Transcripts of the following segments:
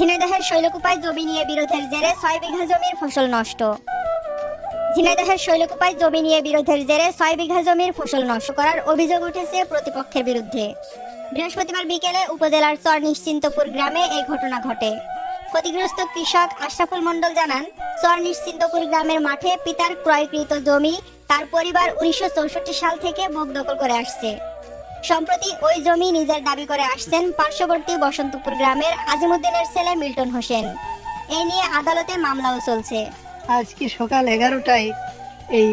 ঝিনাইদহের শৈলকুপায় জমি নিয়ে বিরোধের জেরে 6 বিঘা জমির ফসল নষ্ট। ঝিনাইদহের শৈলকুপায় জমি নিয়ে বিরোধের জেরে 6 বিঘা জমির ফসল নষ্ট করার অভিযোগ উঠেছে প্রতিপক্ষের বিরুদ্ধে। বৃহস্পতিবার বিকেলে উপজেলার চর নিশ্চিন্তপুর গ্রামে এই ঘটনা ঘটে। ক্ষতিগ্রস্ত কৃষক আশরাফুল মণ্ডল জানান, চর নিশ্চিন্তপুর গ্রামের মাঠে পিতার ক্রয়কৃত জমি তার পরিবার 1964 সাল থেকে ভোগ দখল করে আসছে। সম্প্রতি ওই জমি নিজের দাবি করে আসছেন পার্শ্ববর্তী বসন্তপুর গ্রামের আজিমুদ্দিনের ছেলে মিল্টন হোসেন। এই নিয়ে আদালতে মামলাও চলছে। আজকে সকাল 11টায় এই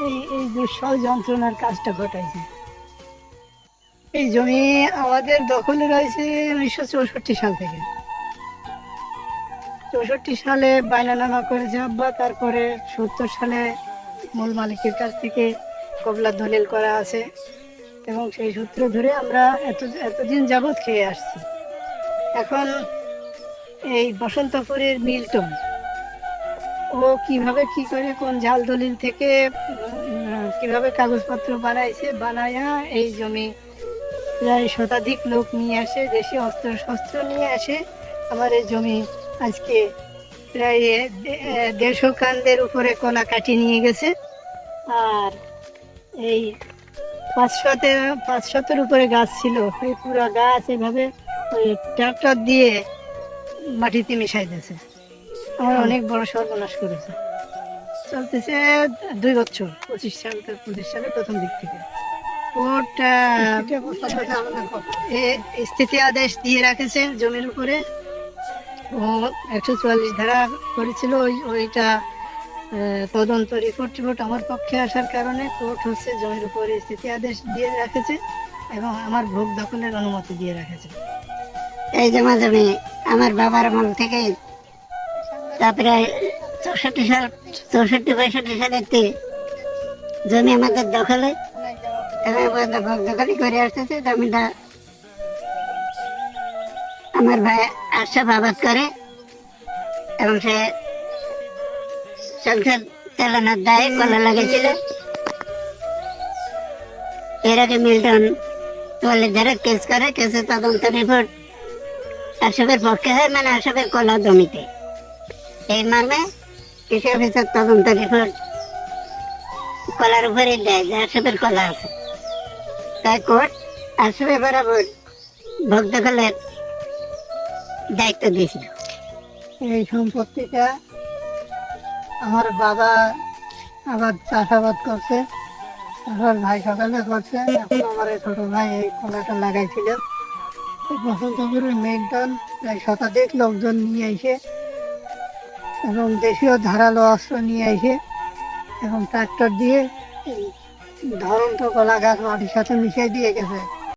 এই এই দুঃসহ যন্ত্রণার কাজটা ঘটাইছে। এই জমি আমাদের দখলে রয়েছে 1964 সাল থেকে। 64 সালে বাইনানামা করেছে আব্বা, তারপরে 70 সালে মূল মালিকের কাছ থেকে কবলা দলিল করা আছে এবং সেই সূত্র ধরে আমরা এতদিন যাবৎ খেয়ে আসছি। এখন এই বসন্তপুরের মিল্টন ও কিভাবে কি করে কোন জাল দলিল থেকে কিভাবে কাগজপত্র বানায়া এই জমি প্রায় শতাধিক লোক নিয়ে আসে, দেশি অস্ত্র শস্ত্র নিয়ে আসে আমার এই জমি আজকে প্রায় 150 কান্দের উপরে কলা কাটিয়ে নিয়ে গেছে। আর এই 500-এর উপরে গাছ ছিল, এই পুরো গাছ এভাবে ওই ট্রাক্টর দিয়ে মাটিতে মিশাই দিয়েছে। আমার অনেক বড় সর্বনাশ করেছে। চলতেছে 2 বছর, 25 সালে প্রথম দিক থেকে কোর্ট স্থিতি আদেশ দিয়ে রাখেছে জমির উপরে। ও 144 ধারা করেছিল, ওইটা তদন্ত রিপোর্ট আমার পক্ষে আসার কারণে কোর্ট হচ্ছে জমির উপরে স্থিতি আদেশ দিয়ে রাখেছে এবং আমার ভোগ দখলের অনুমতি দিয়ে রাখেছে। এই জমা জমি আমার বাবার আমল থেকে তারপরে 64-65 সালেতে জমি আমাদের দখলে এবং ভোগ দখল করে আসতেছে। জমিটা আমার ভাই আশরাফ আবাদ করে এবং সে সংসার চালানোর দায়ে কলা লাগিয়েছিল। এর আগে মিল্টন তোয়ালের ধারে কেস করে, কেসে তদন্ত রিপোর্ট আশরাফের পক্ষে হয়, মানে আশরাফের কলা জমিতে। এই মর্মে কৃষি অফিসার তদন্ত রিপোর্ট কলার উপরে দেয় যে আশরাফের কলা আছে। তাই কোর্ট আশরাফের বরাবর ভোগ দখলের দায়িত্ব দিয়েছিল। এই সম্পত্তিটা আমার বাবা চাষাবাদ করছে, আমার ভাই সকালে করছে, এখন আমার এই ছোট ভাই এই কলাটা লাগাইছিল। বসন্তপুরের মিল্টন প্রায় শতাধিক লোকজন নিয়ে এসে এবং দেশীয় ধারালো অস্ত্র নিয়ে এসে এবং ট্রাক্টর দিয়ে ধরন্ত কলা গাছ মাটির সাথে মিশিয়ে দিয়ে গেছে।